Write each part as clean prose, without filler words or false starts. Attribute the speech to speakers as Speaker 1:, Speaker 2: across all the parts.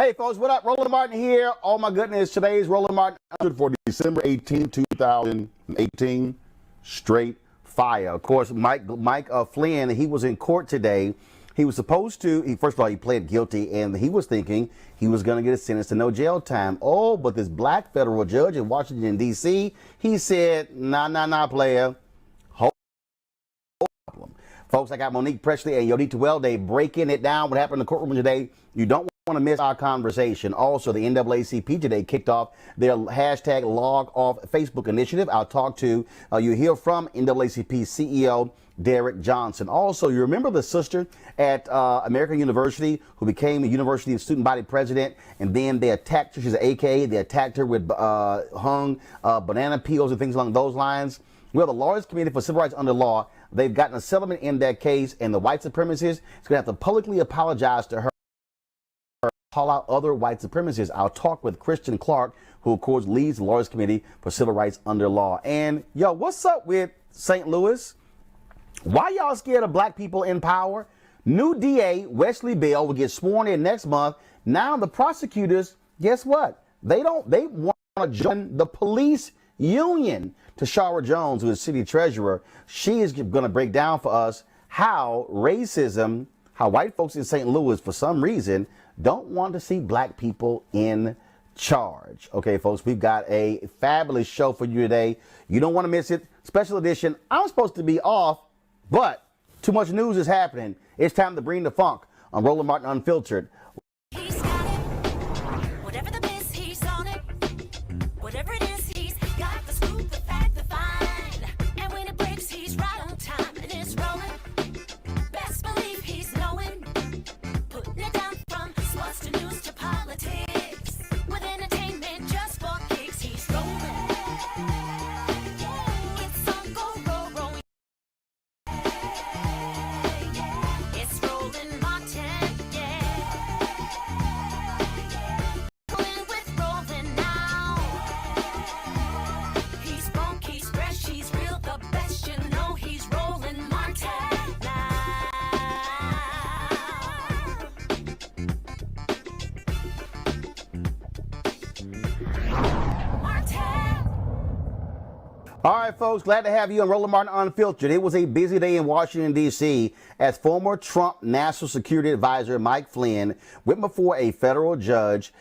Speaker 1: Hey, folks, what up? Roland Martin here. Oh, my goodness. Today's Roland Martin for December 18, 2018. Straight fire. Of course, Mike Flynn, he was in court today. He was supposed to, first of all, he pled guilty, and he was thinking he was going to get a sentence to no jail time. Oh, but this black federal judge in Washington, D.C., he said, nah, player. Folks, I got Monique Presley and Yodita Welday breaking it down. What happened in the courtroom today? You don't want to miss our conversation. Also, the NAACP today kicked off their hashtag log off Facebook initiative. I'll talk to you hear from NAACP CEO Derek Johnson. Also, you remember the sister at American University who became a university student body president, and then they attacked her. She's an AKA. They attacked her with hung banana peels and things along those lines. Well, the Lawyers Committee for Civil Rights Under Law, they've gotten a settlement in that case, and the white supremacists is going to have to publicly apologize to her, call out other white supremacists. I'll talk with Christian Clark, who, of course, leads the Lawyers Committee for Civil Rights Under Law. And, yo, what's up with St. Louis? Why y'all scared of black people in power? New DA Wesley Bell will get sworn in next month. Now the prosecutors, guess what? They want to join the police union. Tashara Jones, who is city treasurer, she is going to break down for us how racism, how white folks in St. Louis, for some reason, don't want to see black people in charge. Okay, folks, we've got a fabulous show for you today. You don't want to miss it. Special edition. I'm supposed to be off, but too much news is happening. It's time to bring the funk on Roland Martin Unfiltered.
Speaker 2: He's got it. Whatever the biz, he's on it. Whatever it is, he's got the scoop, the fact, the find. And when it breaks, he's right on time and it's rolling. Best believe he's knowing. Putting it down from sports to news to politics. With entertainment just for kicks, he's rolling. It's on go. It's Roland Martin, yeah. Rolling with Roland now. He's funk, he's fresh, he's real, the best, you know he's Roland Martin now. Martin.
Speaker 1: All right, folks, glad to have you on Roland Martin Unfiltered. It was a busy day in Washington, D.C. as former Trump National Security Advisor Mike Flynn went before a federal judge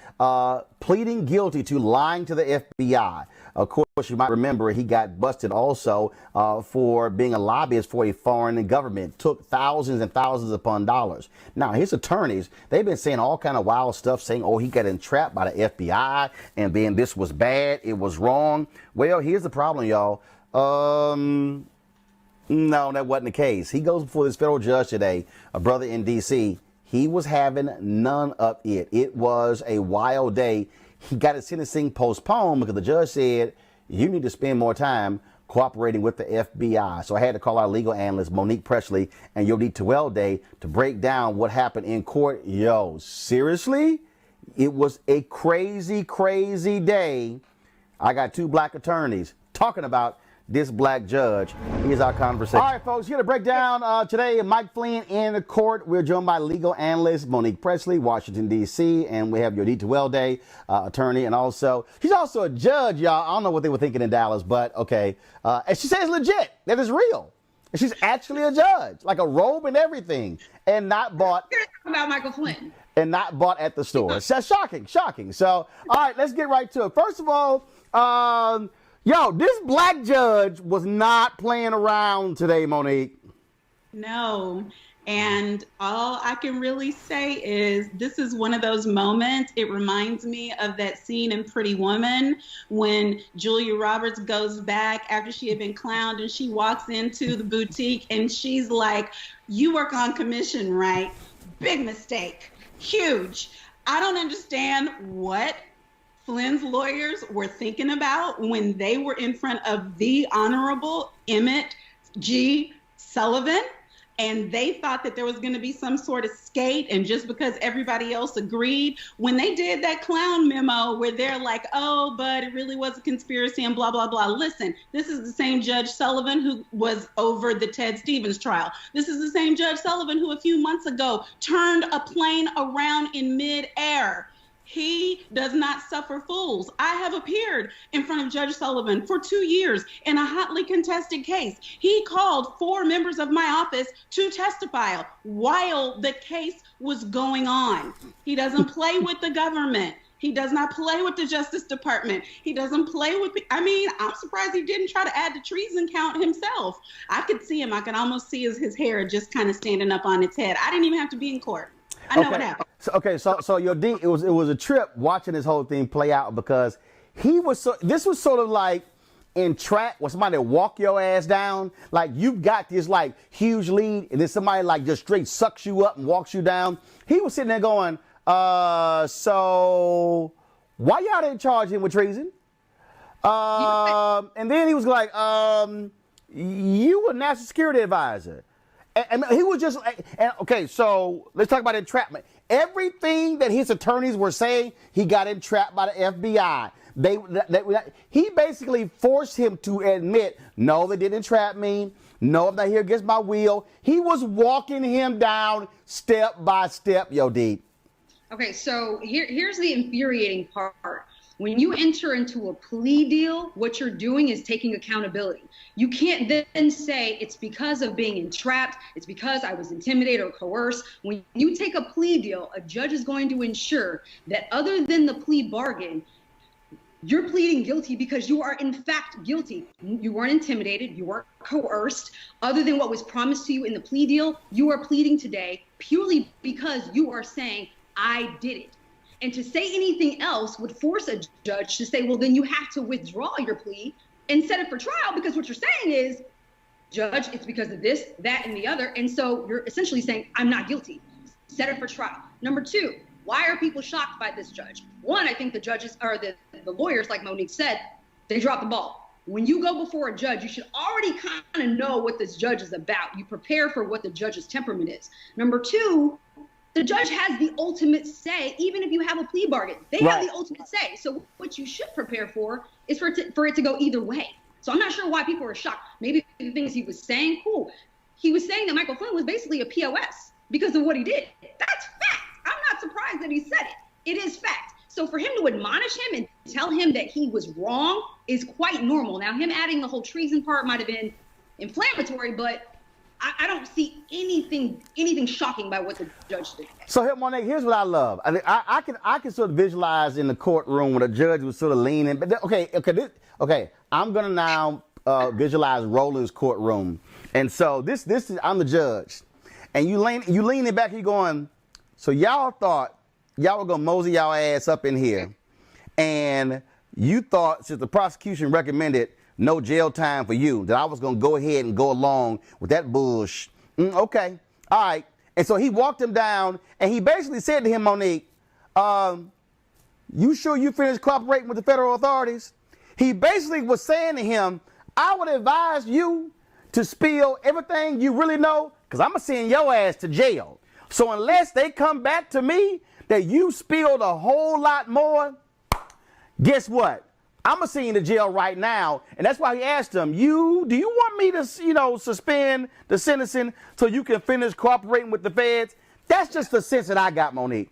Speaker 1: pleading guilty to lying to the FBI. Of course, you might remember he got busted also for being a lobbyist for a foreign government. Took thousands and thousands upon dollars. Now, his attorneys, they've been saying all kind of wild stuff, saying, oh, he got entrapped by the FBI, and then this was bad, it was wrong. Well, here's the problem, y'all. No, that wasn't the case. He goes before this federal judge today, a brother in D.C. He was having none of it. It was a wild day. He got his sentencing postponed because the judge said, you need to spend more time cooperating with the FBI. So I had to call our legal analyst, Monique Presley and Yodita Welday, to break down what happened in court. Yo, seriously? It was a crazy, crazy day. I got two black attorneys talking about this black judge. Here's our conversation. All right, folks, here to break down today, Mike Flynn in the court. We're joined by legal analyst Monique Presley, Washington, D.C., and we have Yodita Welday, attorney, and also, she's also a judge, y'all. I don't know what they were thinking in Dallas, but okay. And she says legit, that is real. And she's actually a judge, like a robe and everything, and not bought.
Speaker 3: About Michael Flynn.
Speaker 1: And not bought at the store. So shocking. So, all right, let's get right to it. First of all, yo, this black judge was not playing around today, Monique.
Speaker 3: No. And all I can really say is this is one of those moments. It reminds me of that scene in Pretty Woman when Julia Roberts goes back after she had been clowned and she walks into the boutique and she's like, you work on commission, right? Big mistake. Huge. I don't understand what Flynn's lawyers were thinking about when they were in front of the Honorable Emmett G. Sullivan, and they thought that there was going to be some sort of skate, and just because everybody else agreed, when they did that clown memo where they're like, oh, but it really was a conspiracy and blah, blah, blah. Listen, this is the same Judge Sullivan who was over the Ted Stevens trial. This is the same Judge Sullivan who a few months ago turned a plane around in midair He does not suffer fools. I have appeared in front of Judge Sullivan for 2 years in a hotly contested case. He called 4 members of my office to testify while the case was going on. He doesn't play with the government. He does not play with the Justice Department. He doesn't play with, I'm surprised he didn't try to add the treason count himself. I could see him. I could almost see his hair just kind of standing up on its head. I didn't even have to be in court. I know what happened.
Speaker 1: So your D, it was a trip watching this whole thing play out because this was sort of like in track where somebody walk your ass down. Like you've got this like huge lead and then somebody like just straight sucks you up and walks you down. He was sitting there going, so why y'all didn't charge him with treason? And then he was like, you were national security advisor. And he was just, okay, so let's talk about entrapment. Everything that his attorneys were saying, he got entrapped by the FBI. He basically forced him to admit, no, they didn't entrap me. No, I'm not here against my will. He was walking him down step by step, yo, D.
Speaker 4: Okay, so here's the infuriating part. When you enter into a plea deal, what you're doing is taking accountability. You can't then say it's because of being entrapped, it's because I was intimidated or coerced. When you take a plea deal, a judge is going to ensure that other than the plea bargain, you're pleading guilty because you are in fact guilty. You weren't intimidated, you weren't coerced. Other than what was promised to you in the plea deal, you are pleading today purely because you are saying, I did it. And to say anything else would force a judge to say, well, then you have to withdraw your plea and set it for trial, because what you're saying is, judge, it's because of this, that, and the other. And so you're essentially saying, I'm not guilty. Set it for trial. Number 2, why are people shocked by this judge? 1, I think the judges, or the lawyers, like Monique said, they dropped the ball. When you go before a judge, you should already kind of know what this judge is about. You prepare for what the judge's temperament is. Number 2, the judge has the ultimate say, even if you have a plea bargain. They have the ultimate say. So what you should prepare for is for it to go either way. So I'm not sure why people are shocked. Maybe the things he was saying, cool. He was saying that Michael Flynn was basically a POS because of what he did. That's fact. I'm not surprised that he said it. It is fact. So for him to admonish him and tell him that he was wrong is quite normal. Now, him adding the whole treason part might have been inflammatory, but I don't see anything shocking by what the judge did.
Speaker 1: So here, Monique, here's what I love. I can sort of visualize in the courtroom when the judge was sort of leaning. But okay. I'm gonna now visualize Roland's courtroom, and so this is I'm the judge, and you leaning back, you going. So y'all thought y'all were gonna mosey y'all ass up in here, and you thought since the prosecution recommended no jail time for you, that I was going to go ahead and go along with that bullshit. Okay. All right. And so he walked him down and he basically said to him, Monique, you sure you finished cooperating with the federal authorities? He basically was saying to him, I would advise you to spill everything you really know, because I'm going to send your ass to jail. So unless they come back to me that you spilled a whole lot more, guess what? I'm going to send you to jail right now. And that's why he asked him, do you want me to, suspend the sentencing so you can finish cooperating with the feds? That's just the sense that I got, Monique.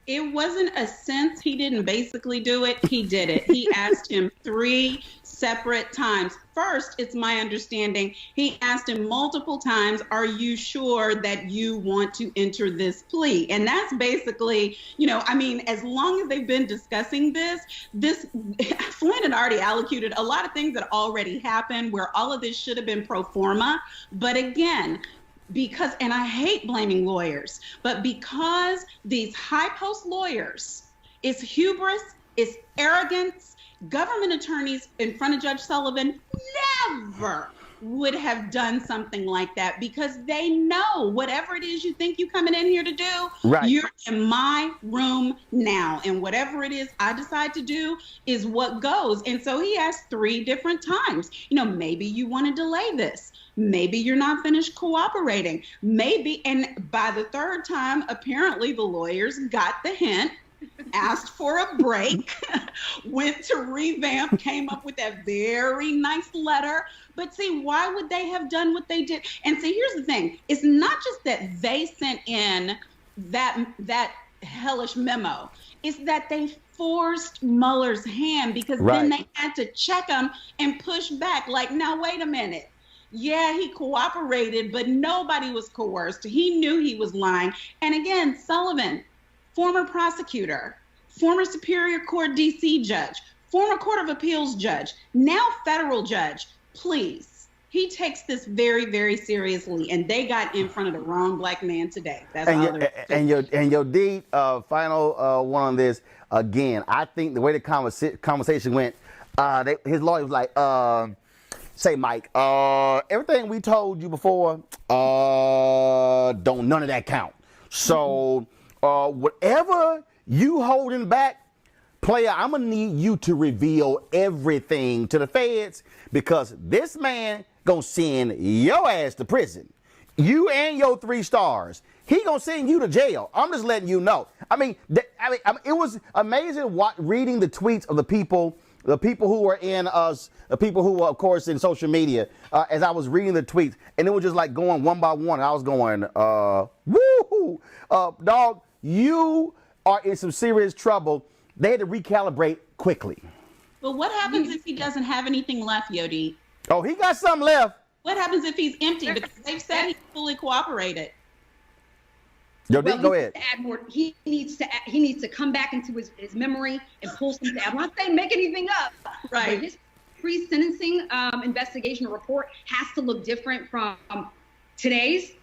Speaker 3: It wasn't a sense. He didn't basically do it. He did it. He asked him 3 separate times. First, it's my understanding, he asked him multiple times, are you sure that you want to enter this plea? And that's basically, as long as they've been discussing this, Flynn had already allocated a lot of things that already happened where all of this should have been pro forma. But again, because, and I hate blaming lawyers, but because these high post lawyers, it's hubris, it's arrogance. Government attorneys in front of Judge Sullivan never would have done something like that, because they know whatever it is you think you're coming in here to do, you're in my room now. And whatever it is I decide to do is what goes. And so he asked 3 different times, maybe you want to delay this. Maybe you're not finished cooperating. Maybe. And by the 3rd time, apparently the lawyers got the hint, asked for a break, went to revamp, came up with that very nice letter. But see, why would they have done what they did? And see, here's the thing. It's not just that they sent in that hellish memo. It's that they forced Mueller's hand because then they had to check him and push back. Like, now, wait a minute. Yeah, he cooperated, but nobody was coerced. He knew he was lying. And again, Sullivan, former prosecutor, former Superior Court DC judge, former Court of Appeals judge, now federal judge, please. He takes this very, very seriously, and they got in front of the wrong black man today. That's
Speaker 1: and your D, final one on this. Again, I think the way the conversation went, his lawyer was like, say, Mike, everything we told you before, don't none of that count. So whatever you holding back, player, I'm going to need you to reveal everything to the feds, because this man going to send your ass to prison. You and your 3 stars. He going to send you to jail. I'm just letting you know. I mean, it was amazing reading the tweets of the people who were in us, the people who were, of course, in social media, as I was reading the tweets, and it was just like going one by one. And I was going, woo, dog, you are in some serious trouble. They had to recalibrate quickly.
Speaker 3: But what happens if he doesn't have anything left, Yodi?
Speaker 1: Oh, he got something left.
Speaker 3: What happens if he's empty? Because they've said he fully cooperated.
Speaker 1: Yodi, go ahead.
Speaker 4: Add more. He needs to come back into his memory and pull something. I'm not saying make anything up.
Speaker 3: Right.
Speaker 4: But his pre-sentencing investigation report has to look different from today's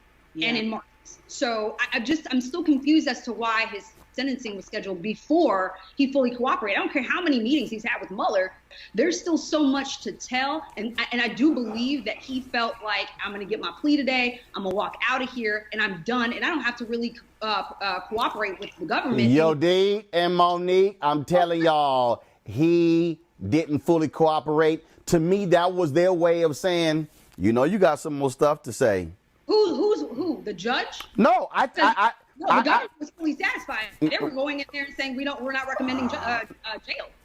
Speaker 4: and in March. So I'm still confused as to why his sentencing was scheduled before he fully cooperated. I don't care how many meetings he's had with Mueller. There's still so much to tell. And I do believe that he felt like, I'm going to get my plea today. I'm going to walk out of here and I'm done. And I don't have to really cooperate with the government.
Speaker 1: Yo, D and Monique, I'm telling y'all, he didn't fully cooperate. To me, that was their way of saying, you know, you got some more stuff to say.
Speaker 4: Who? The judge?
Speaker 1: No,
Speaker 4: the government was fully satisfied. They were going in there and saying we're not recommending jail.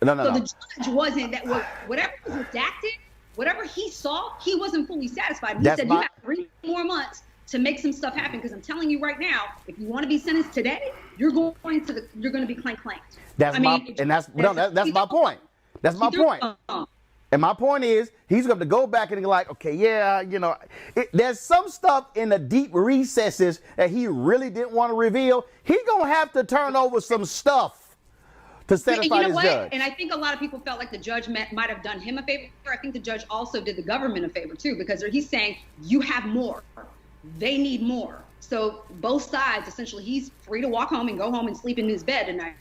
Speaker 1: No.
Speaker 4: The judge wasn't. Whatever was redacted, whatever he saw, he wasn't fully satisfied. He said you have 3 more months to make some stuff happen, because I'm telling you right now, if you want to be sentenced today, you're going to be claimed. That's my point. That's my point. And my point is, he's going to go back and be like, okay, yeah, you know, there's some stuff in the deep recesses that he really didn't want to reveal. He's going to have to turn over some stuff to satisfy his judge. And I think a lot of people felt like the judge might have done him a favor. I think the judge also did the government a favor, too, because he's saying, you have more. They need more. So both sides, essentially, he's free to walk home and go home and sleep in his bed tonight.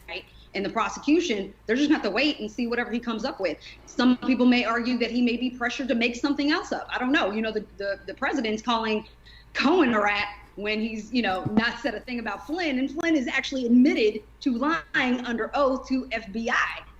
Speaker 4: And the prosecution, they're just going to have to wait and see whatever he comes up with. Some people may argue that he may be pressured to make something else up. I don't know. You know, the president's calling Cohen a rat when he's, you know, not said a thing about Flynn. And Flynn is actually admitted to lying under oath to FBI.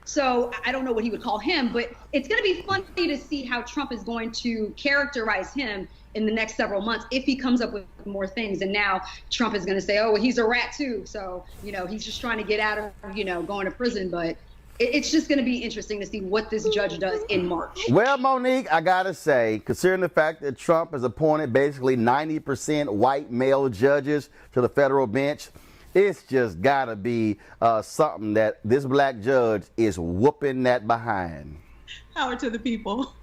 Speaker 4: So I don't know what he would call him, but it's going to be funny to see how Trump is going to characterize him in the next several months if he comes up with more things. And now Trump is going to say, oh, well, he's a rat too. So, you know, he's just trying to get out of, you know, going to prison. But it's just going to be interesting to see what this judge does in March.
Speaker 1: Well, Monique, I got to say, considering the fact that Trump has appointed basically 90% white male judges to the federal bench, it's just got to be something that this black judge is whooping that behind.
Speaker 3: Power to the people.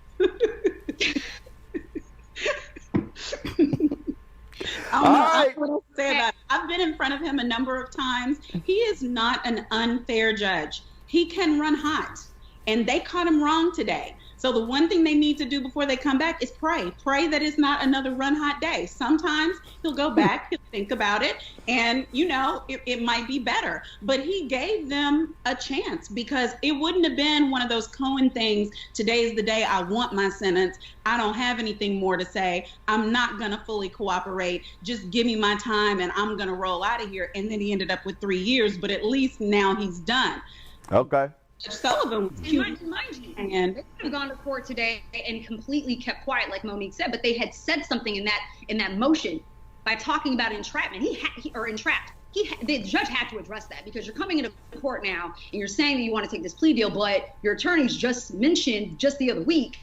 Speaker 3: I don't know what to say about it. I've been in front of him a number of times. He is not an unfair judge. He can run hot, and they caught him wrong today. So the one thing they need to do before they come back is pray. Pray that it's not another run hot day. Sometimes he'll go back, he'll think about it, and, you know, it might be better. But he gave them a chance, because it wouldn't have been one of those Cohen things. Today's the day I want my sentence. I don't have anything more to say. I'm not going to fully cooperate. Just give me my time and I'm going to roll out of here. And then he ended up with 3 years, but at least now he's done.
Speaker 1: Okay.
Speaker 3: Judge Sullivan was cute.
Speaker 4: Mind you, and they could have gone to court today and completely kept quiet, like Monique said, but they had said something in that motion by talking about entrapment. Entrapped. The judge had to address that, because you're coming into court now and you're saying that you want to take this plea deal, but your attorneys just mentioned just the other week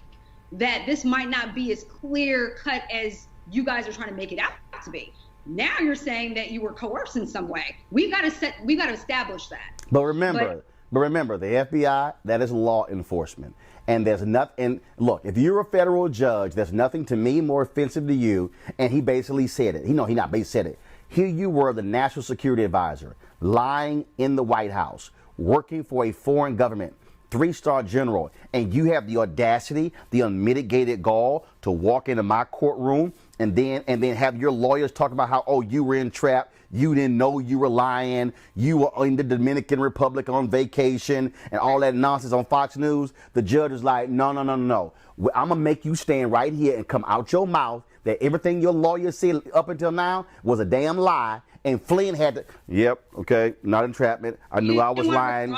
Speaker 4: that this might not be as clear cut as you guys are trying to make it out to be. Now you're saying that you were coerced in some way. We got to establish that.
Speaker 1: But remember, the FBI, that is law enforcement. And there's nothing, and look, if you're a federal judge, there's nothing to me more offensive to you. And he basically said it. He not basically said it. Here you were, the national security advisor, lying in the White House, working for a foreign government, 3-star general, and you have the audacity, the unmitigated gall to walk into my courtroom and then have your lawyers talk about how, oh, you were entrapped, you didn't know you were lying, you were in the Dominican Republic on vacation, and all that nonsense on Fox News. The judge is like, no. I'm gonna make you stand right here and come out your mouth that everything your lawyer said up until now was a damn lie. And Flynn had to, yep, okay, not entrapment. I knew I was lying.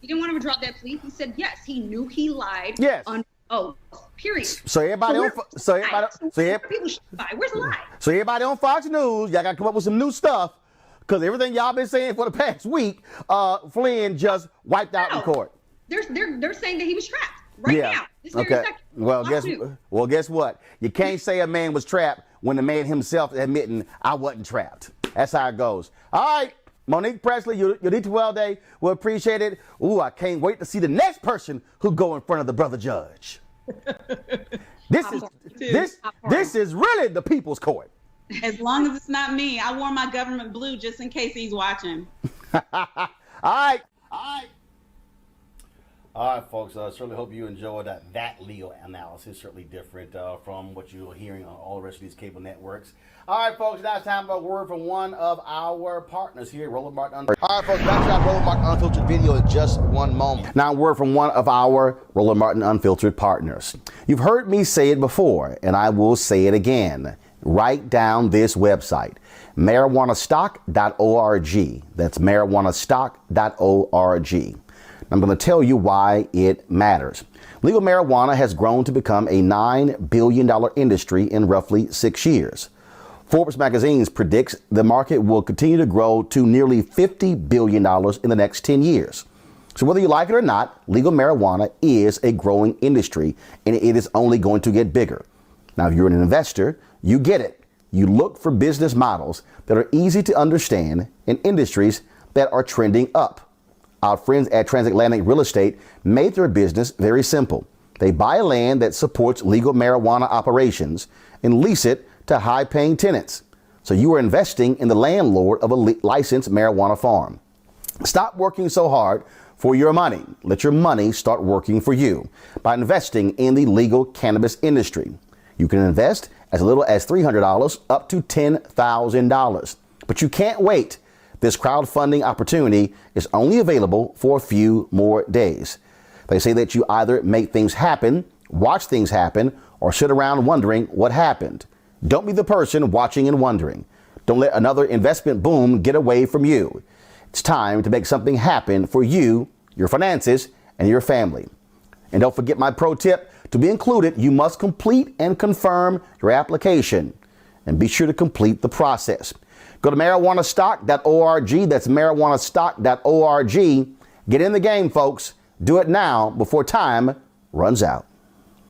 Speaker 4: He didn't want to withdraw that plea. He said yes. He knew he lied.
Speaker 1: Yes.
Speaker 4: Period.
Speaker 1: So everybody on Where's
Speaker 4: the lie?
Speaker 1: So everybody on Fox News, y'all got to come up with some new stuff, because everything y'all been saying for the past week, Flynn just wiped out in court.
Speaker 4: They're saying that he was trapped now. This very second.
Speaker 1: Well, guess what? You can't say a man was trapped when the man himself admitting I wasn't trapped. That's how it goes. All right, Monique Presley, your D12 day, we'll appreciate it. Ooh, I can't wait to see the next person who go in front of the brother judge. This is really the people's court.
Speaker 3: As long as it's not me, I wore my government blue just in case he's watching.
Speaker 1: All right, folks. I certainly hope you enjoyed that legal analysis. Certainly different from what you're hearing on all the rest of these cable networks. All right, folks. Now it's time for a word from one of our partners here, Roland Martin Unfiltered. All right, folks. Back to our Roland Martin Unfiltered video in just one moment. Now, a word from one of our Roland Martin Unfiltered partners. You've heard me say it before, and I will say it again. Write down this website, marijuanastock.org. That's marijuanastock.org. I'm going to tell you why it matters. Legal marijuana has grown to become a $9 billion industry in roughly 6 years. Forbes magazine predicts the market will continue to grow to nearly $50 billion in the next 10 years. So whether you like it or not, legal marijuana is a growing industry, and it is only going to get bigger. Now, if you're an investor, you get it. You look for business models that are easy to understand in industries that are trending up. Our friends at Transatlantic Real Estate made their business very simple. They buy land that supports legal marijuana operations and lease it to high-paying tenants. So you are investing in the landlord of a licensed marijuana farm. Stop working so hard for your money. Let your money start working for you by investing in the legal cannabis industry. You can invest as little as $300 up to $10,000. But you can't wait. This crowdfunding opportunity is only available for a few more days. They say that you either make things happen, watch things happen, or sit around wondering what happened. Don't be the person watching and wondering. Don't let another investment boom get away from you. It's time to make something happen for you, your finances, and your family. And don't forget my pro tip. To be included, you must complete and confirm your application. And be sure to complete the process. Go to marijuanastock.org. That's marijuanastock.org. Get in the game, folks. Do it now before time runs out.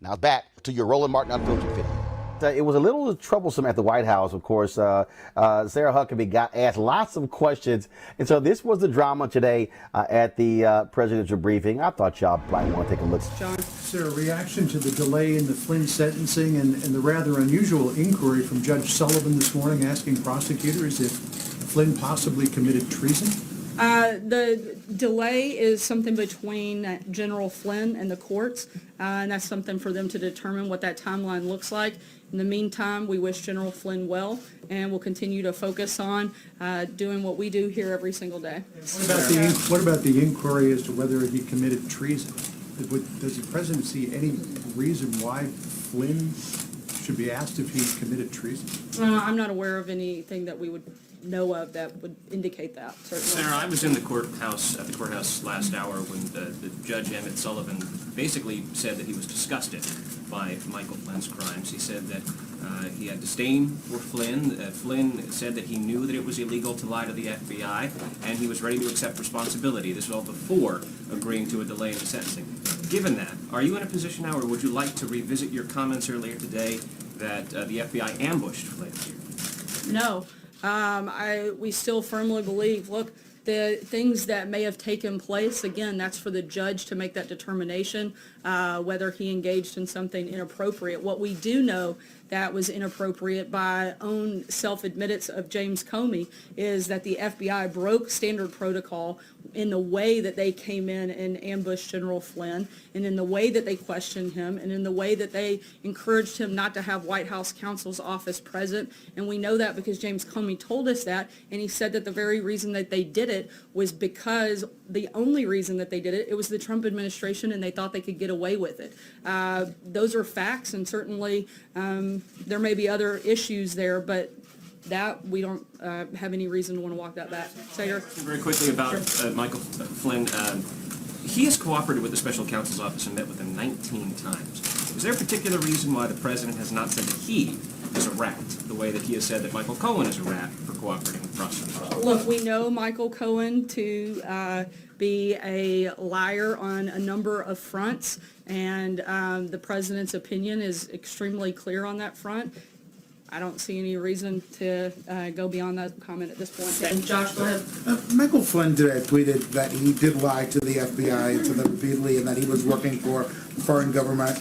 Speaker 1: Now back to your Roland Martin Unfiltered video. It was a little troublesome at the White House, of course. Sarah Huckabee got asked lots of questions. And so this was the drama today at the presidential briefing. I thought y'all probably want to take a look.
Speaker 5: John, is there a reaction to the delay in the Flynn sentencing and the rather unusual inquiry from Judge Sullivan this morning asking prosecutors if Flynn possibly committed treason?
Speaker 6: The delay is something between General Flynn and the courts, and that's something for them to determine what that timeline looks like. In the meantime, we wish General Flynn well, and we'll continue to focus on doing what we do here every single day.
Speaker 5: What about the inquiry as to whether he committed treason? Does the president see any reason why Flynn should be asked if he committed treason?
Speaker 6: I'm not aware of anything that we would know of that would indicate that, certainly.
Speaker 7: Sarah, I was in the courthouse last hour when the Judge Emmett Sullivan basically said that he was disgusted by Michael Flynn's crimes. He said that he had disdain for Flynn. Flynn said that he knew that it was illegal to lie to the FBI, and he was ready to accept responsibility. This was all before agreeing to a delay in the sentencing. Given that, are you in a position now, or would you like to revisit your comments earlier today that the FBI ambushed Flynn here?
Speaker 6: No. We still firmly believe, look, the things that may have taken place, again, that's for the judge to make that determination, whether he engaged in something inappropriate. What we do know that was inappropriate by own self-admittance of James Comey is that the FBI broke standard protocol in the way that they came in and ambushed General Flynn, and in the way that they questioned him, and in the way that they encouraged him not to have White House counsel's office present. And we know that because James Comey told us that, and he said that the very reason that they did it was because the only reason that they did it, it was the Trump administration, and they thought they could get away with it. Those are facts, and certainly there may be other issues there, but that we don't have any reason to want to walk that back. Sager?
Speaker 7: Very quickly about Michael Flynn. He has cooperated with the special counsel's office and met with him 19 times. Is there a particular reason why the president has not said that he is a rat, the way that he has said that Michael Cohen is a rat for cooperating with prosecutors?
Speaker 6: Look, we know Michael Cohen to be a liar on a number of fronts, and the president's opinion is extremely clear on that front. I don't see any reason to go beyond that comment at this point. And Josh, go ahead.
Speaker 8: Michael Flynn today tweeted that he did lie to the FBI and to them repeatedly, and that he was working for foreign government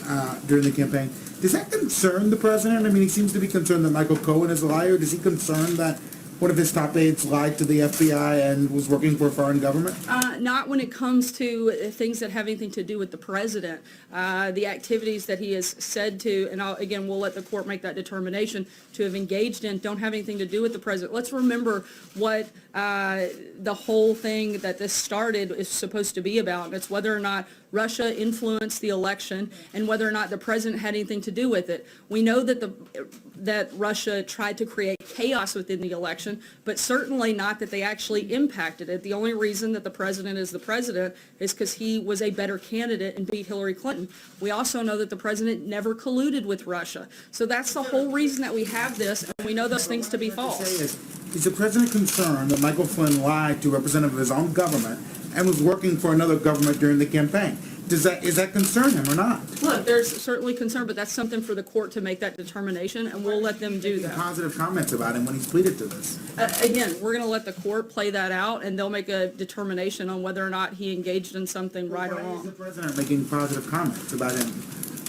Speaker 8: during the campaign. Does that concern the president? I mean, he seems to be concerned that Michael Cohen is a liar. Does he concern that one of his top aides lied to the FBI and was working for a foreign government?
Speaker 6: Not when it comes to things that have anything to do with the president. The activities that he has said to, and again, we'll let the court make that determination, to have engaged in don't have anything to do with the president. Let's remember what the whole thing that this started is supposed to be about. And it's whether or not Russia influenced the election and whether or not the president had anything to do with it. We know that Russia tried to create chaos within the election, but certainly not that they actually impacted it. The only reason that the president is the president is because he was a better candidate and beat Hillary Clinton. We also know that the president never colluded with Russia. So that's the whole reason that we have this, and we know those things to be false.
Speaker 8: Is the president concerned that Michael Flynn lied to a representative of his own government and was working for another government during the campaign? Is that concern him or not?
Speaker 6: Look, there's certainly concern, but that's something for the court to make that determination, and we'll let them do that.
Speaker 8: Positive comments about him when he's pleaded to this.
Speaker 6: Again, we're going to let the court play that out, and they'll make a determination on whether or not he engaged in something right or
Speaker 8: Why is the
Speaker 6: wrong.
Speaker 8: president making positive comments about him,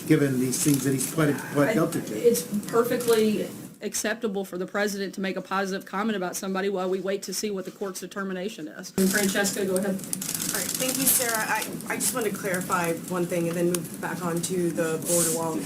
Speaker 8: given these things that he's pled guilty to?
Speaker 6: It's perfectly acceptable for the president to make a positive comment about somebody while we wait to see what the court's determination is. Francesca, go ahead.
Speaker 9: All right, thank you, Sarah. I just want to clarify one thing and then move back on to the border wall.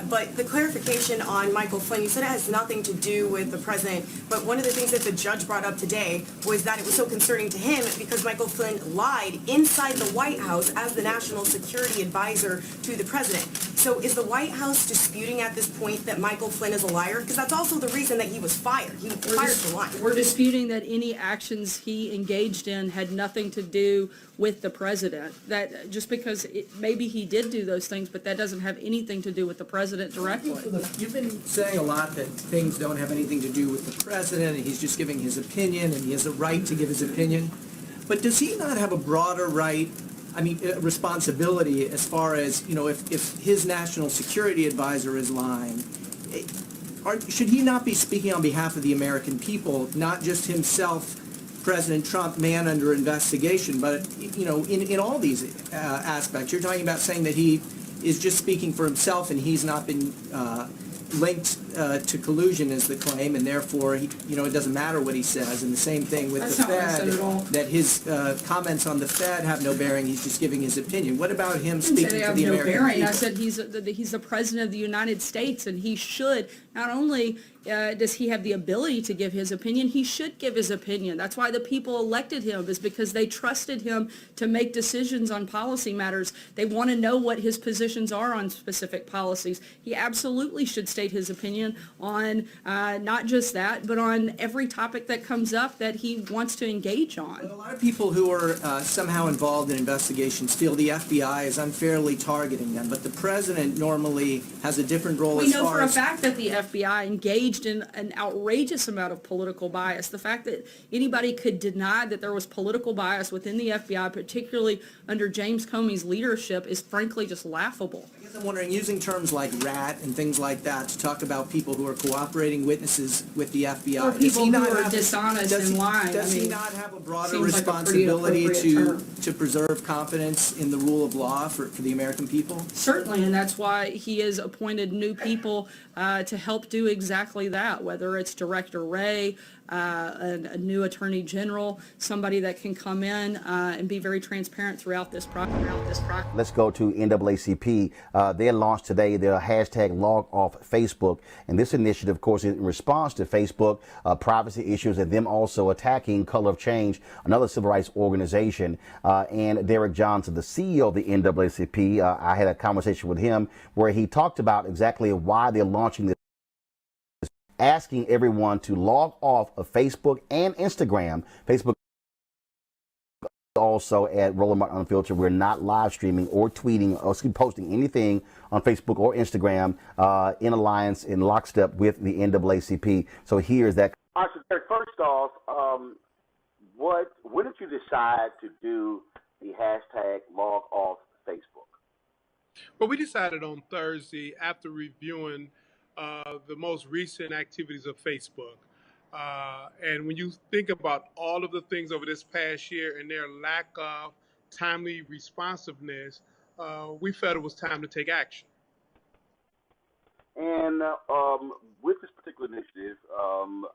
Speaker 9: But the clarification on Michael Flynn, you said it has nothing to do with the president, but one of the things that the judge brought up today was that it was so concerning to him because Michael Flynn lied inside the White House as the national security advisor to the president. So is the White House disputing at this point that Michael Flynn is a liar? Because that's also the reason that he was fired. He was fired for lying.
Speaker 6: We're disputing that any actions he engaged in had nothing to do with the president. That just because maybe he did do those things, but that doesn't have anything to do with the president directly.
Speaker 10: You've been saying a lot that things don't have anything to do with the president, and he's just giving his opinion, and he has a right to give his opinion. But does he not have a broader right, responsibility as far as, if his national security advisor is lying, should he not be speaking on behalf of the American people, not just himself, President Trump, man under investigation, but, in all these aspects? You're talking about saying that he is just speaking for himself and he's not been linked to collusion is the claim, and therefore, it doesn't matter what he says. And the same thing with the Fed, that his comments on the Fed have no bearing. He's just giving his opinion. What about him speaking to the American people?
Speaker 6: I said he's the president of the United States, and he should not only does he have the ability to give his opinion, he should give his opinion. That's why the people elected him, is because they trusted him to make decisions on policy matters. They want to know what his positions are on specific policies. He absolutely should state his opinion on not just that, but on every topic that comes up that he wants to engage on.
Speaker 10: But a lot of people who are somehow involved in investigations feel the FBI is unfairly targeting them, but the president normally has a different role
Speaker 6: We
Speaker 10: as
Speaker 6: know
Speaker 10: far
Speaker 6: for a
Speaker 10: as...
Speaker 6: fact that the FBI engaged in an outrageous amount of political bias. The fact that anybody could deny that there was political bias within the FBI, particularly under James Comey's leadership, is frankly just laughable.
Speaker 10: I guess I'm wondering, using terms like rat and things like that to talk about about people who are cooperating witnesses with the FBI.
Speaker 6: Or
Speaker 10: Does
Speaker 6: people
Speaker 10: he
Speaker 6: who
Speaker 10: not
Speaker 6: are
Speaker 10: have-
Speaker 6: dishonest
Speaker 10: does he-
Speaker 6: and lying.
Speaker 10: Does
Speaker 6: I
Speaker 10: he
Speaker 6: mean,
Speaker 10: not have a broader
Speaker 6: seems like a pretty
Speaker 10: responsibility
Speaker 6: appropriate
Speaker 10: to preserve confidence in the rule of law for the American people?
Speaker 6: Certainly, and that's why he has appointed new people to help do exactly that, whether it's Director Wray, a new Attorney General, somebody that can come in and be very transparent throughout this process.
Speaker 1: Let's go to NAACP. They launched today their hashtag log off Facebook. And this initiative, of course, is in response to Facebook privacy issues and them also attacking Color of Change, another civil rights organization. And Derek Johnson, the CEO of the NAACP, I had a conversation with him where he talked about exactly why they're launching this, asking everyone to log off of Facebook and Instagram. Facebook also at Roland Martin Unfiltered. We're not live streaming or tweeting or posting anything on Facebook or Instagram in alliance, in lockstep with the NAACP. So here's that.
Speaker 11: All right, so Derek, first off, when did you decide to do the hashtag log off Facebook?
Speaker 12: Well, we decided on Thursday after reviewing the most recent activities of Facebook. And when you think about all of the things over this past year and their lack of timely responsiveness, we felt it was time to take action.
Speaker 11: And with this particular initiative,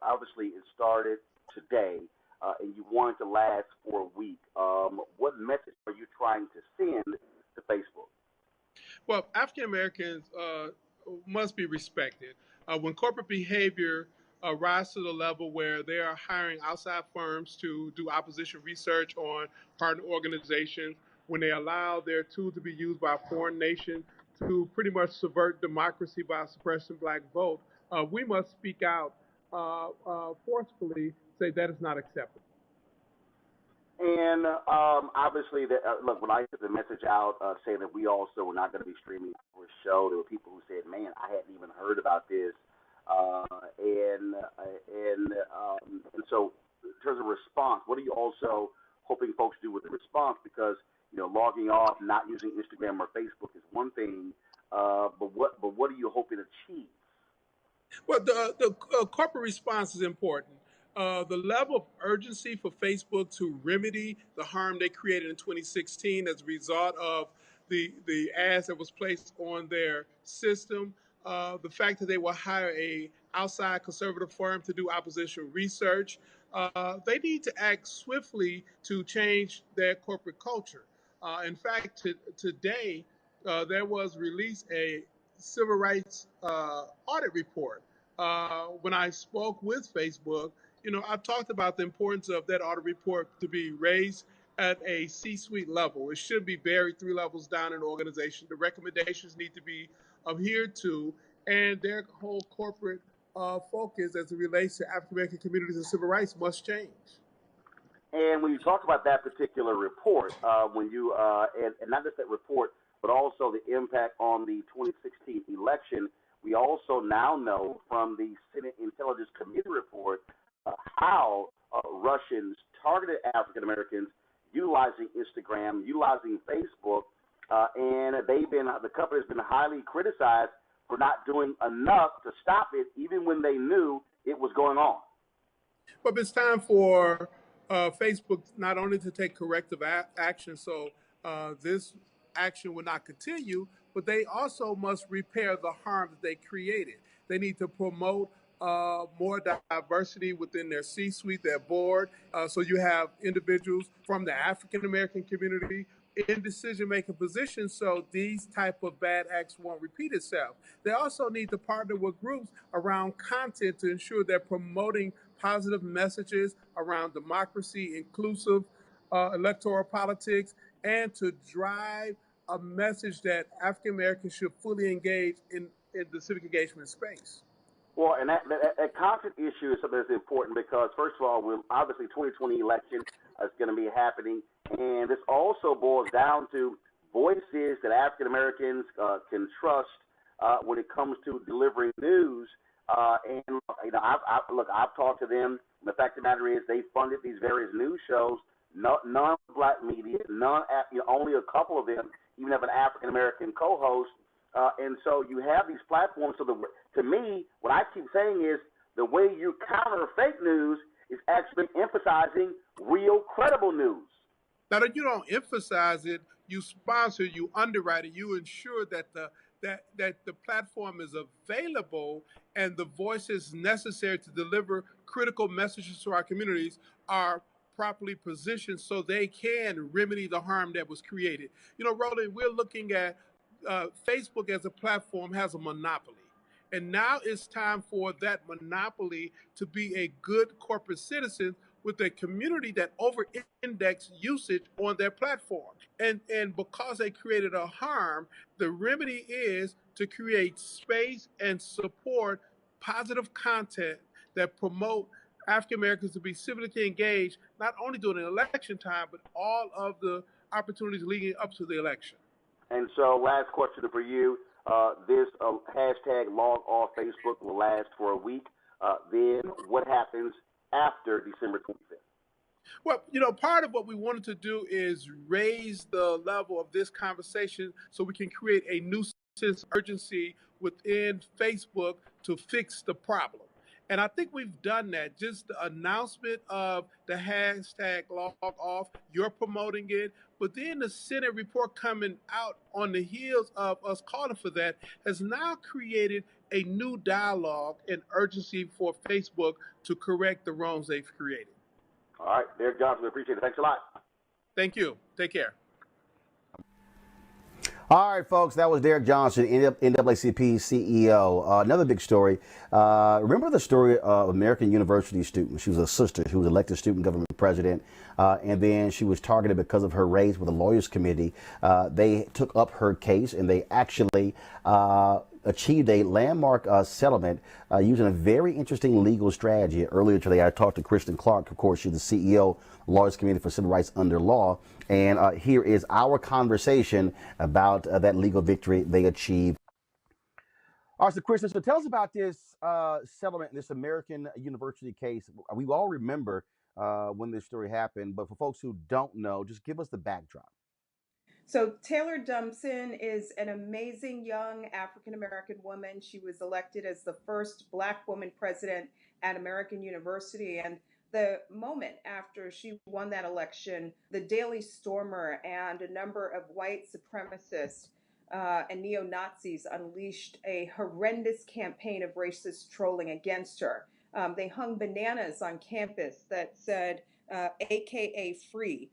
Speaker 11: obviously it started today, and you want it to last for a week. What message are you trying to send to Facebook?
Speaker 12: Well, African Americans must be respected. When corporate behavior rise to the level where they are hiring outside firms to do opposition research on partner organizations, when they allow their tool to be used by a foreign nation to pretty much subvert democracy by suppressing black vote, we must speak out forcefully, say that is not acceptable.
Speaker 11: And obviously, look, when I put the message out saying that we also were not going to be streaming our show, there were people who said, man, I hadn't even heard about this. And so in terms of response, what are you also hoping folks do with the response? Because, you know, logging off, not using Instagram or Facebook is one thing, but what are you hoping to achieve?
Speaker 12: Well, the corporate response is important. The level of urgency for Facebook to remedy the harm they created in 2016 as a result of the ads that was placed on their system, the fact that they will hire a outside conservative firm to do opposition research, they need to act swiftly to change their corporate culture. In fact, today there was released a civil rights audit report. When I spoke with Facebook, you know, I talked about the importance of that audit report to be raised at a C-suite level. It should be buried 3 levels down in the organization. The recommendations need to be adhered to, and their whole corporate focus as it relates to African American communities and civil rights must change.
Speaker 11: And when you talk about that particular report, when you and not just that report, but also the impact on the 2016 election, we also now know from the Senate Intelligence Committee report how Russians targeted African Americans utilizing Instagram, utilizing Facebook, and the company's been highly criticized for not doing enough to stop it, even when they knew it was going on.
Speaker 12: But it's time for Facebook not only to take corrective action, so this action will not continue, but they also must repair the harm that they created. They need to promote more diversity within their C-suite, their board, so you have individuals from the African American community in decision-making positions so these type of bad acts won't repeat itself. They also need to partner with groups around content to ensure they're promoting positive messages around democracy, inclusive electoral politics, and to drive a message that African Americans should fully engage in the civic engagement space.
Speaker 11: Well, and that content issue is something that's important because, first of all, obviously 2020 election is going to be happening, and this also boils down to voices that African Americans can trust when it comes to delivering news. And you know, I've talked to them. And the fact of the matter is, they funded these various news shows. Non-black media, only a couple of them even have an African American co-host. And so you have these platforms. So to me, what I keep saying is the way you counter fake news is actually emphasizing real, credible news.
Speaker 12: Now that you don't emphasize it, you sponsor, you underwrite it, you ensure that the platform is available and the voices necessary to deliver critical messages to our communities are properly positioned so they can remedy the harm that was created. You know, Roland, we're looking at Facebook as a platform has a monopoly. And now it's time for that monopoly to be a good corporate citizen with a community that over-index usage on their platform. And because they created a harm, the remedy is to create space and support positive content that promote African Americans to be civically engaged, not only during an election time, but all of the opportunities leading up to the election.
Speaker 11: And so, last question for you. This hashtag log off Facebook will last for a week. Then what happens after December 25th?
Speaker 12: Well, you know, part of what we wanted to do is raise the level of this conversation so we can create a new sense of urgency within Facebook to fix the problem. And I think we've done that. Just the announcement of the hashtag log off, you're promoting it, but then the Senate report coming out on the heels of us calling for that has now created a new dialogue and urgency for Facebook to correct the wrongs they've created.
Speaker 11: All right, Derek Johnson, we appreciate it. Thanks a lot.
Speaker 12: Thank you. Take care.
Speaker 1: All right, folks, that was Derek Johnson, NAACP CEO. Another big story. Remember the story of American University student? She was a sister. She was elected student government president, and then she was targeted because of her race with the Lawyers Committee. They took up her case, and they actually achieved a landmark settlement using a very interesting legal strategy. Earlier today, I talked to Kristen Clark. Of course, she's the CEO, Lawyers Committee for Civil Rights Under Law. And here is our conversation about that legal victory they achieved. All right, so Kristen, so tell us about this settlement, this American University case. We all remember when this story happened, but for folks who don't know, just give us the backdrop.
Speaker 13: So Taylor Dumpson is an amazing young African-American woman. She was elected as the first Black woman president at American University. And the moment after she won that election, the Daily Stormer and a number of white supremacists and neo-Nazis unleashed a horrendous campaign of racist trolling against her. They hung bananas on campus that said, AKA free.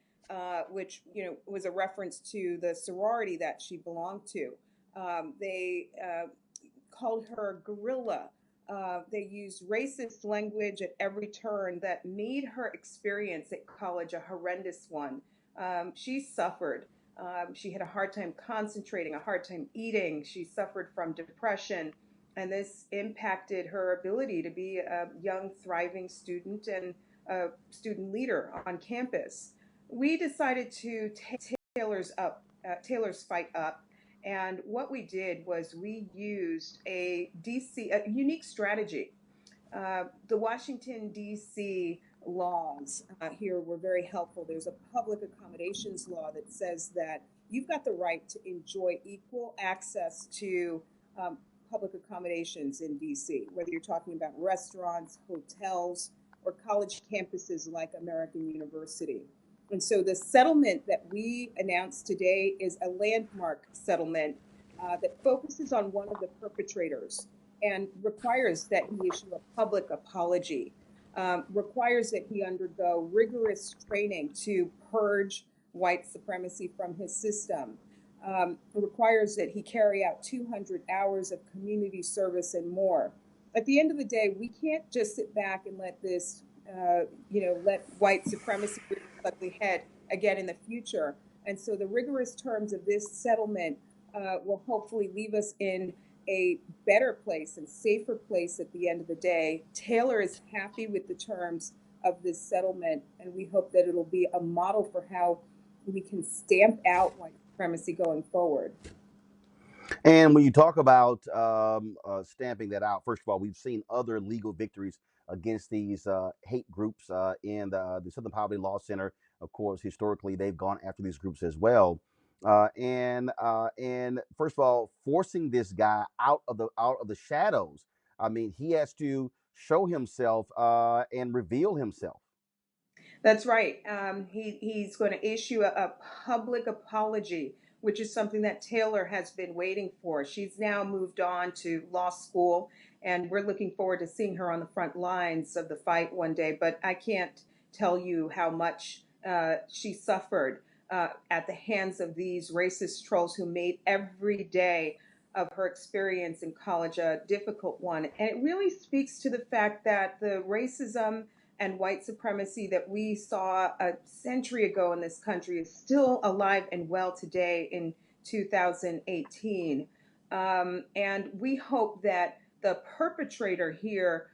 Speaker 13: Which was a reference to the sorority that she belonged to. They called her gorilla. They used racist language at every turn that made her experience at college a horrendous one. She suffered. She had a hard time concentrating, a hard time eating. She suffered from depression, and this impacted her ability to be a young, thriving student and a student leader on campus. We decided to take Taylor's fight up, and what we did was we used a unique strategy. The Washington, D.C. laws here were very helpful. There's a public accommodations law that says that you've got the right to enjoy equal access to public accommodations in D.C., whether you're talking about restaurants, hotels, or college campuses like American University. And so the settlement that we announced today is a landmark settlement that focuses on one of the perpetrators and requires that he issue a public apology, requires that he undergo rigorous training to purge white supremacy from his system, requires that he carry out 200 hours of community service and more. At the end of the day, we can't just sit back and let this let white supremacy rear its ugly head again in the future. And so the rigorous terms of this settlement will hopefully leave us in a better place and safer place at the end of the day. Taylor is happy with the terms of this settlement, and we hope that it'll be a model for how we can stamp out white supremacy going forward.
Speaker 1: And when you talk about stamping that out, first of all, we've seen other legal victories against these hate groups in the Southern Poverty Law Center. Of course, historically, they've gone after these groups as well. And first of all, forcing this guy out of the shadows. I mean, he has to show himself and reveal himself.
Speaker 13: That's right. He's going to issue a public apology, which is something that Taylor has been waiting for. She's now moved on to law school, and we're looking forward to seeing her on the front lines of the fight one day. But I can't tell you how much she suffered at the hands of these racist trolls who made every day of her experience in college a difficult one. And it really speaks to the fact that the racism and white supremacy that we saw a century ago in this country is still alive and well today in 2018. And we hope that the perpetrator here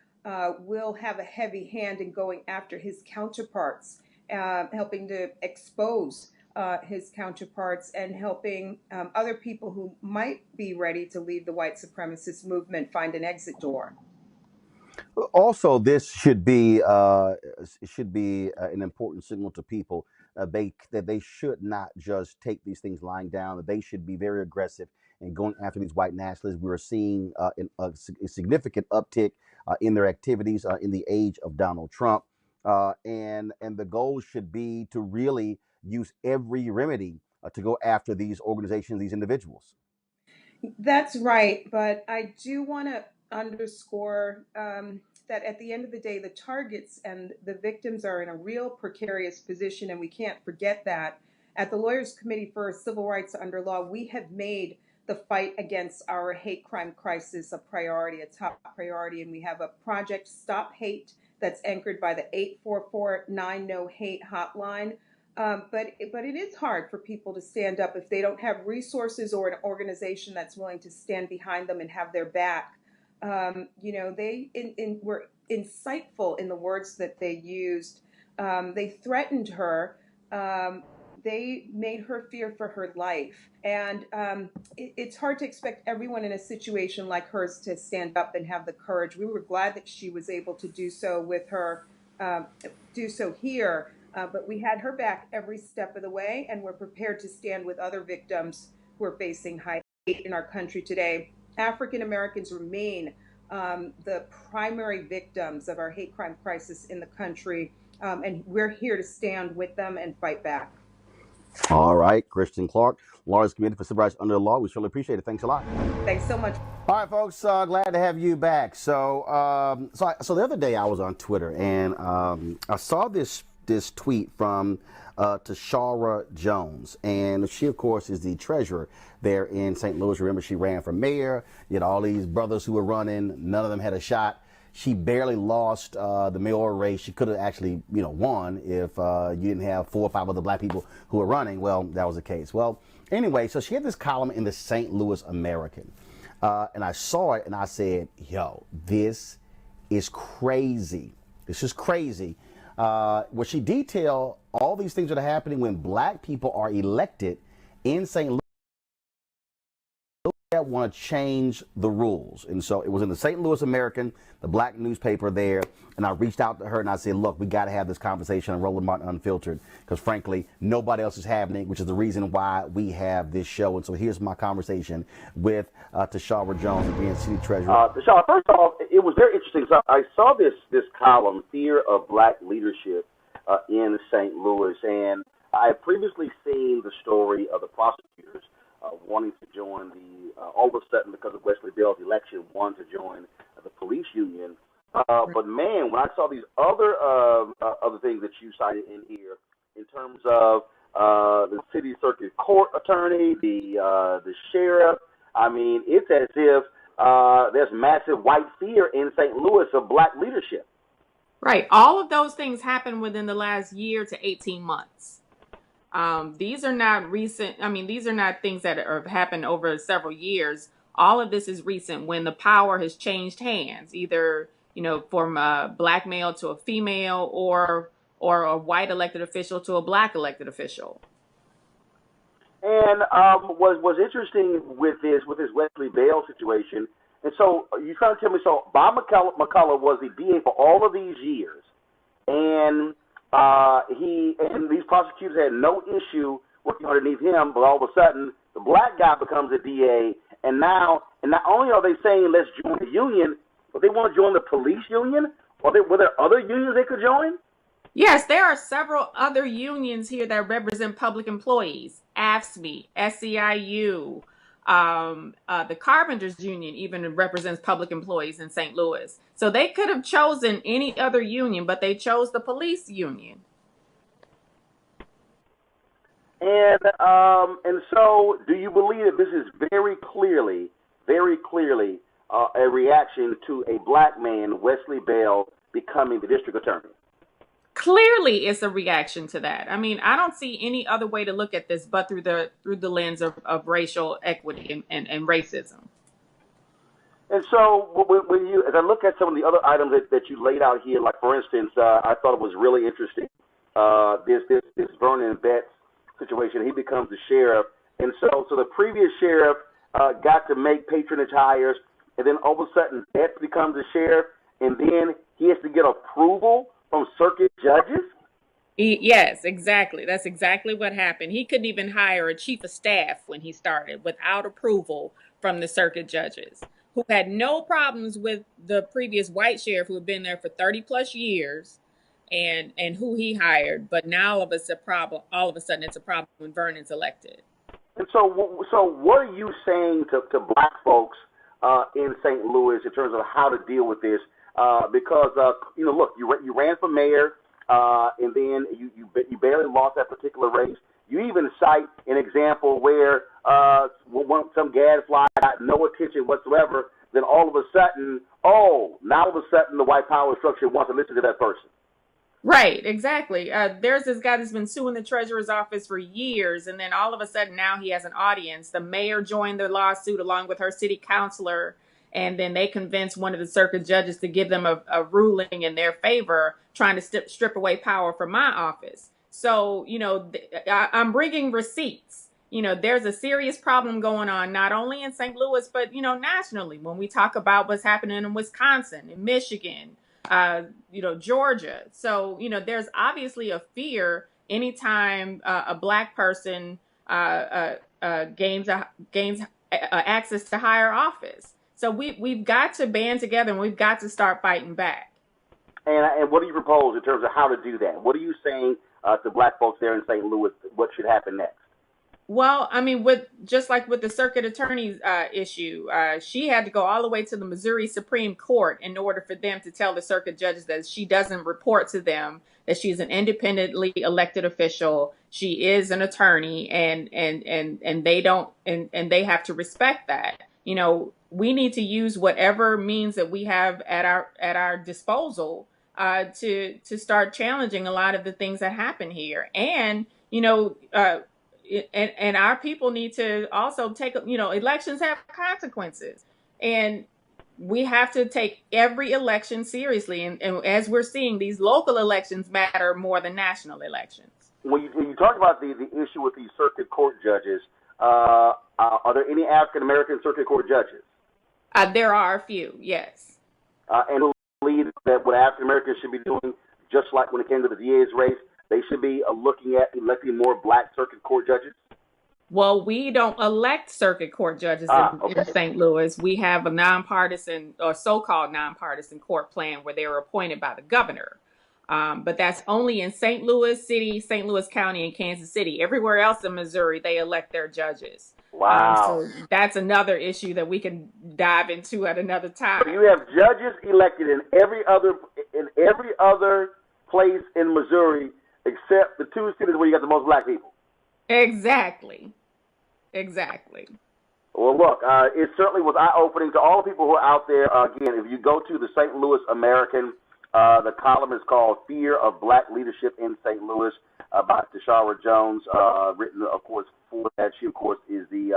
Speaker 13: will have a heavy hand in going after his counterparts, helping to expose his counterparts and helping other people who might be ready to leave the white supremacist movement find an exit door.
Speaker 1: Also, this should be an important signal to people that they should not just take these things lying down. That they should be very aggressive in going after these white nationalists. We're seeing a significant uptick in their activities in the age of Donald Trump, and the goal should be to really use every remedy to go after these organizations, these individuals.
Speaker 13: That's right, but I do want to underscore that at the end of the day, the targets and the victims are in a real precarious position, and we can't forget that. At the Lawyers Committee for Civil Rights Under Law, we have made the fight against our hate crime crisis a priority, a top priority, and we have a project, Stop Hate, that's anchored by the 844-9 No Hate hotline. But it is hard for people to stand up if they don't have resources or an organization that's willing to stand behind them and have their back. They were insightful in the words that they used. They threatened her. They made her fear for her life. And it's hard to expect everyone in a situation like hers to stand up and have the courage. We were glad that she was able to do so do so here. But we had her back every step of the way, and we're prepared to stand with other victims who are facing hate in our country today. African Americans remain the primary victims of our hate crime crisis in the country, and we're here to stand with them and fight back.
Speaker 1: All right, Christian Clark, Lawyers Committee for Civil Rights Under the Law. We surely appreciate it. Thanks a lot.
Speaker 13: Thanks so much.
Speaker 1: All right, folks. Glad to have you back. So the other day I was on Twitter and I saw this tweet from Tashara Jones, and she, of course, is the treasurer there in St. Louis. Remember, she ran for mayor. You had all these brothers who were running. None of them had a shot. She barely lost the mayoral race. She could have actually, won if you didn't have 4 or 5 other black people who were running. Well, that was the case. Well, anyway, so she had this column in the St. Louis American, and I saw it and I said, "Yo, this is crazy. This is crazy." Where she detailed all these things that are happening when black people are elected in St. Louis that want to change the rules. And so it was in the St. Louis American, the black newspaper there, and I reached out to her and I said, look, we got to have this conversation on Roland Martin Unfiltered, because frankly, nobody else is having it, which is the reason why we have this show. And so here's my conversation with Tashara Jones, being city treasurer.
Speaker 11: Tashara, first off, it was very interesting. So I saw this column, Fear of Black Leadership, in St. Louis, and I had previously seen the story of the prosecutors wanting to join all of a sudden, because of Wesley Bell's election, wanted to join the police union. But man, when I saw these other things that you cited in here, in terms of the city circuit court attorney, the sheriff, I mean, it's as if there's massive white fear in St. Louis of black leadership.
Speaker 14: Right. All of those things happened within the last year to 18 months. These are not recent. I mean, these are not things that have happened over several years. All of this is recent, when the power has changed hands, either, from a black male to a female, or a white elected official to a black elected official.
Speaker 11: And was interesting with this Wesley Bell situation. And so you're trying to tell me, so Bob McCullough was the DA for all of these years, and these prosecutors had no issue working underneath him, but all of a sudden the black guy becomes a DA, and not only are they saying let's join the union, but they want to join the police union. Were there other unions they could join?
Speaker 14: Yes, there are several other unions here that represent public employees. AFSCME, SEIU, the Carpenters Union even represents public employees in St. Louis. So they could have chosen any other union, but they chose the police union.
Speaker 11: And so, do you believe that this is very clearly, a reaction to a black man, Wesley Bell, becoming the district attorney?
Speaker 14: Clearly, it's a reaction to that. I mean, I don't see any other way to look at this but through the lens of racial equity and racism.
Speaker 11: And so, when as I look at some of the other items that you laid out here, like for instance, I thought it was really interesting. This Vernon Betts situation. He becomes the sheriff, and so the previous sheriff got to make patronage hires, and then all of a sudden Betts becomes the sheriff, and then he has to get approval from circuit judges?
Speaker 14: Yes, exactly. That's exactly what happened. He couldn't even hire a chief of staff when he started without approval from the circuit judges, who had no problems with the previous white sheriff who had been there for 30 plus years and who he hired. But now all of a sudden it's a problem when Vernon's elected.
Speaker 11: And so what are you saying to black folks in St. Louis in terms of how to deal with this? Because look, you ran for mayor, and then you barely lost that particular race. You even cite an example where some gadfly got no attention whatsoever. Then all of a sudden, the white power structure wants to listen to that person.
Speaker 14: Right, exactly. There's this guy that's been suing the treasurer's office for years, and then all of a sudden now he has an audience. The mayor joined the lawsuit along with her city councilor, and then they convinced one of the circuit judges to give them a ruling in their favor, trying to strip away power from my office. So, I'm bringing receipts. There's a serious problem going on, not only in St. Louis, but, nationally, when we talk about what's happening in Wisconsin, in Michigan, Georgia. So, there's obviously a fear anytime a black person gains access to higher office. So we've got to band together and we've got to start fighting back.
Speaker 11: And what do you propose in terms of how to do that? What are you saying to black folks there in St. Louis? What should happen next?
Speaker 14: Well, I mean, just like with the circuit attorney's issue, she had to go all the way to the Missouri Supreme Court in order for them to tell the circuit judges that she doesn't report to them, that she's an independently elected official. She is an attorney, and they don't, and they have to respect that. We need to use whatever means that we have at our disposal to start challenging a lot of the things that happen here, and and our people need to also take, elections have consequences, and we have to take every election seriously. And as we're seeing, these local elections matter more than national elections.
Speaker 11: When you talk about the issue with these circuit court judges, are there any African American circuit court judges?
Speaker 14: There are a few, yes.
Speaker 11: And believe that what African Americans should be doing, just like when it came to the DA's race, they should be looking at electing more black circuit court judges?
Speaker 14: Well, we don't elect circuit court judges in St. Louis. We have a nonpartisan or so-called nonpartisan court plan where they are appointed by the governor. But that's only in St. Louis City, St. Louis County, and Kansas City. Everywhere else in Missouri, they elect their judges.
Speaker 11: Wow.
Speaker 14: So that's another issue that we can dive into at another time.
Speaker 11: So you have judges elected in every other place in Missouri except the two cities where you got the most black people.
Speaker 14: Exactly.
Speaker 11: Well, look, it certainly was eye-opening to all the people who are out there. Again, if you go to the St. Louis American, the column is called "Fear of Black Leadership in St. Louis" by Tashara Jones, written, of course, for that. She, of course, is the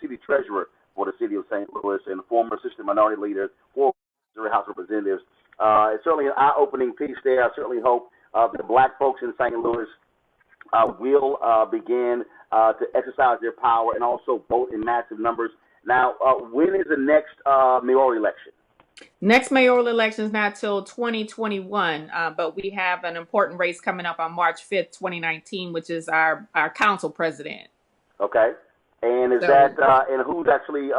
Speaker 11: city treasurer for the city of St. Louis and former assistant minority leader for Missouri House of Representatives. It's certainly an eye-opening piece there. I certainly hope the black folks in St. Louis will begin to exercise their power and also vote in massive numbers. Now, when is the next mayoral election?
Speaker 14: Next mayoral election is not till 2021, but we have an important race coming up on March 5th, 2019, which is our council president.
Speaker 11: Okay. And is
Speaker 14: So,
Speaker 11: that and who's actually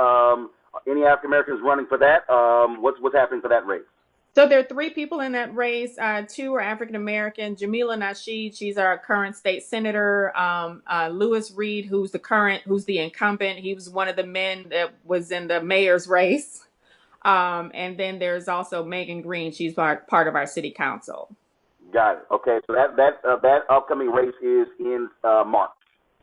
Speaker 11: any African Americans running for that? What's happening for that race?
Speaker 14: so there are three people in that race. Two are African American. Jamila Nasheed, she's our current state senator. Lewis Reed, who's the incumbent. He was one of the men that was in the mayor's race. And then there's also Megan Green. She's part of our city council.
Speaker 11: Got it. Okay, so that upcoming race is in March.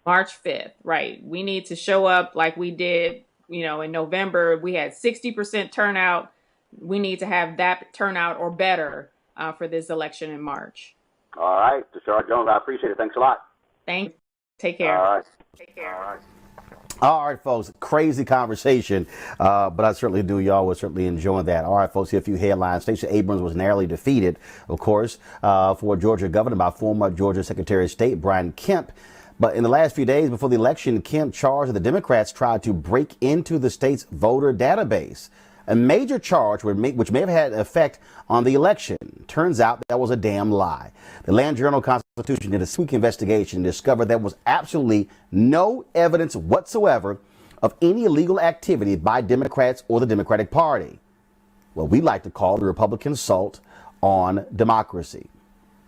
Speaker 14: March 5th, right. We need to show up like we did, in November. We had 60% turnout. We need to have that turnout or better for this election in March.
Speaker 11: All right, Tashara Jones, I appreciate it. Thanks a lot.
Speaker 14: Thanks. Take care.
Speaker 11: All right.
Speaker 14: Take care.
Speaker 11: All right.
Speaker 1: All right, folks, crazy conversation, but I certainly do. Y'all were certainly enjoying that. All right, folks, here are a few headlines. Stacey Abrams was narrowly defeated, of course, for Georgia governor by former Georgia Secretary of State Brian Kemp. But in the last few days before the election, Kemp charged that the Democrats tried to break into the state's voter database. A major charge which may have had an effect on the election. Turns out that was a damn lie. The Land Journal-Constitution did a sweep investigation and discovered there was absolutely no evidence whatsoever of any illegal activity by Democrats or the Democratic Party. What we like to call the Republican assault on democracy.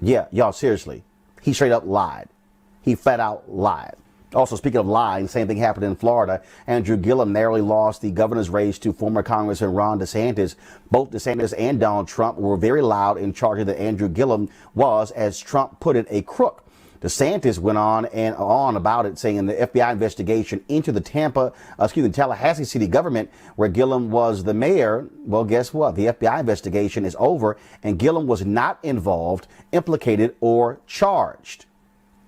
Speaker 1: Yeah, y'all, seriously. He straight up lied. He flat out lied. Also, speaking of lying, same thing happened in Florida. Andrew Gillum narrowly lost the governor's race to former Congressman Ron DeSantis. Both DeSantis and Donald Trump were very loud in charging that Andrew Gillum was, as Trump put it, a crook. DeSantis went on and on about it, saying the FBI investigation into the Tallahassee city government, where Gillum was the mayor. Well, guess what? The FBI investigation is over, and Gillum was not involved, implicated, or charged.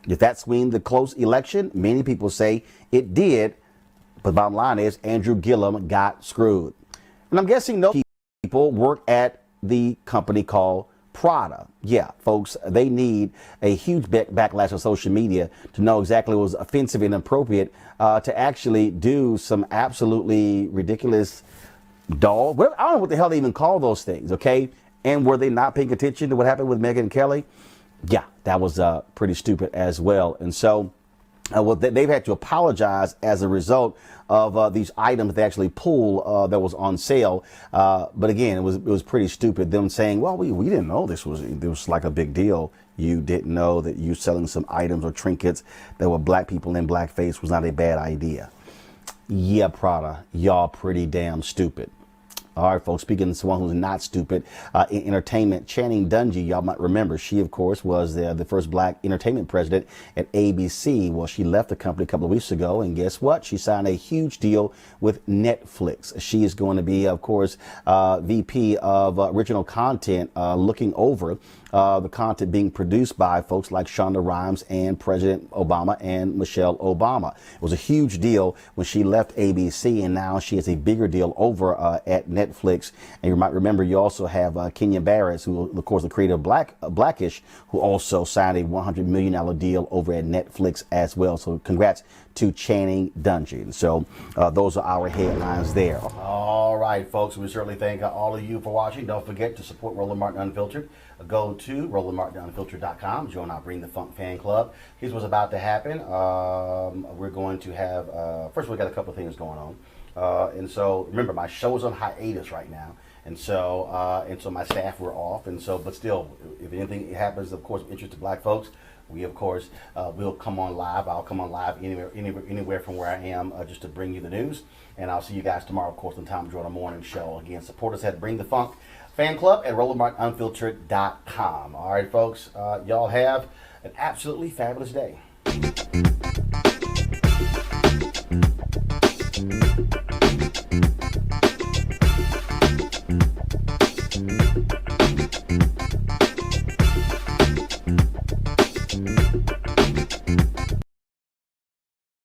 Speaker 1: If that swing the close election, many people say it did. But the bottom line is Andrew Gillum got screwed. And I'm guessing those people work at the company called Prada. Yeah, folks, they need a huge backlash on social media to know exactly what was offensive and inappropriate to actually do some absolutely ridiculous I don't know what the hell they even call those things, okay? And were they not paying attention to what happened with Megyn Kelly? Yeah, that was pretty stupid as well. And so they've had to apologize as a result of these items they actually pulled that was on sale. But again, it was pretty stupid. Them saying, well, we didn't know this was like a big deal. You didn't know that you selling some items or trinkets that were black people in blackface was not a bad idea. Yeah, Prada, y'all pretty damn stupid. All right, folks, speaking of someone who's not stupid, in entertainment, Channing Dungey, y'all might remember, she, of course, was the first black entertainment president at ABC. Well, she left the company a couple of weeks ago, and guess what? She signed a huge deal with Netflix. She is going to be, of course, VP of original content, looking over the content being produced by folks like Shonda Rhimes and President Obama and Michelle Obama. It was a huge deal when she left ABC, and now she has a bigger deal over at Netflix. And you might remember, you also have Kenya Barris, who, of course, the creator of Blackish, who also signed a $100 million deal over at Netflix as well. So congrats to Channing Dungey. And so those are our headlines there. All right, folks, we certainly thank all of you for watching. Don't forget to support Roland Martin Unfiltered. Go to RolandMartinUnfiltered.com. Join our Bring the Funk fan club. Here's what's about to happen. We're going to have, first we got a couple of things going on. And so remember, my show is on hiatus right now. And so my staff were off. And so, but still, if anything happens, of course, of interest to black folks, we, of course, will come on live. I'll come on live anywhere from where I am just to bring you the news. And I'll see you guys tomorrow, of course, on Tom Jordan Morning Show. Again, support us at Bring the Funk fan club at RolandMartinUnfiltered.com. All right, folks, y'all have an absolutely fabulous day.